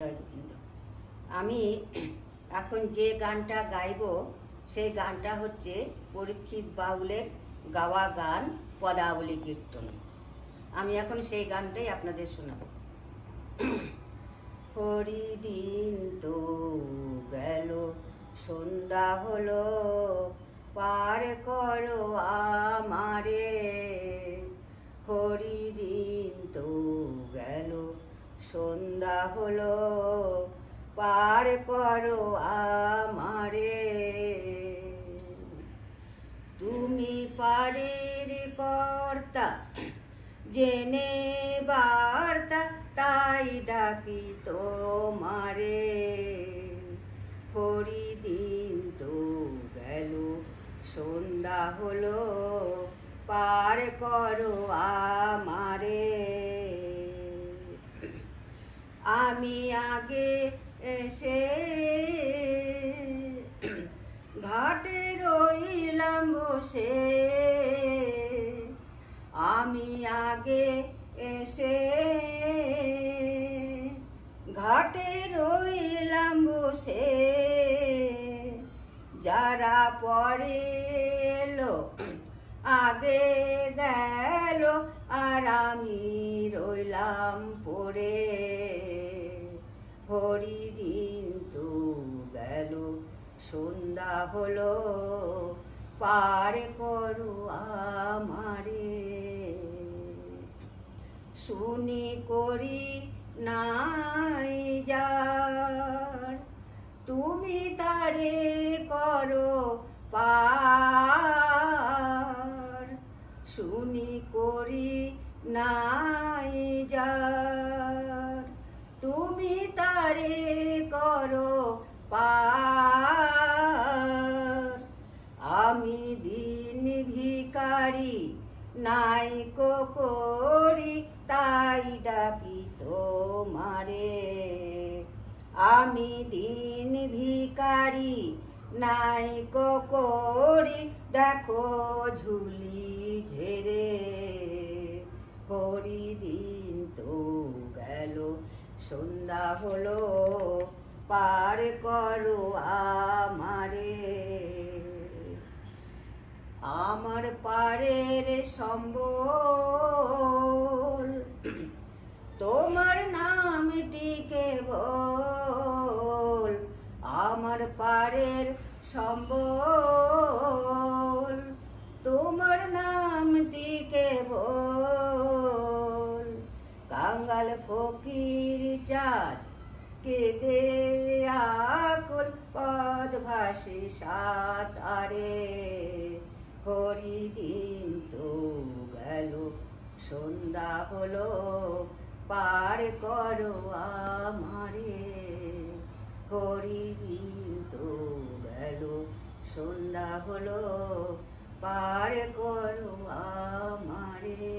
জয় গোবিন্দ। আমি এখন যে গানটা গাইব সেই গানটা হচ্ছে পরীক্ষিত বাউলের গাওয়া গান পদাবলী কীর্তন। আমি এখন সেই গানটাই আপনাদের শোনাব। হরিদিন তো গেল, সন্ধ্যা হলো, পার করো আমারে। হরিদিন তো গেল, সন্ধ্যা হলো, পার করো আমারে। তুমি পারের কর্তা, জেনে বার্তা, তাই ডাকি তোমারে। হরিদিন তো গেল, সন্ধ্যা হলো, পার করো আমারে। আমি আগে এসে ঘাটে রইলাম বসে, আমি আগে এসে ঘাটে রইলাম বসে। যারা পরে এলো আগে গেল, আর আমি রইলাম পড়ে। হরিদিন তো গেল, সন্ধ্যা হলো, পার করো আমারে। শুনি করি নাই যার, তুমি তারে করো পার। শুনি করি নাই যার, তুমি তারে করো পার। আমি দিন ভিখারি, নাই করি, তাই ডাকি তোমারে। আমি দিন ভিখারি, নাই করি, দেখো ঝুলি ঝেড়ে। হরিদিন তো গেল, সন্ধ্যা হলো, পার করো আমারে। আমার পারের সম্বল, তোমার নামটি কেবল। আমার পারের সম্বল, তোমার নামটি কেবল। কাঙ্গাল ফকির চাঁদ কেঁদে আকুল, পদ ভাসি সাঁতারে। হরিদিন তো গেল, সন্ধ্যা হলো, পার করো আমারে। হরিদিন তো গেল, সন্ধ্যা হলো, পার করো আমারে।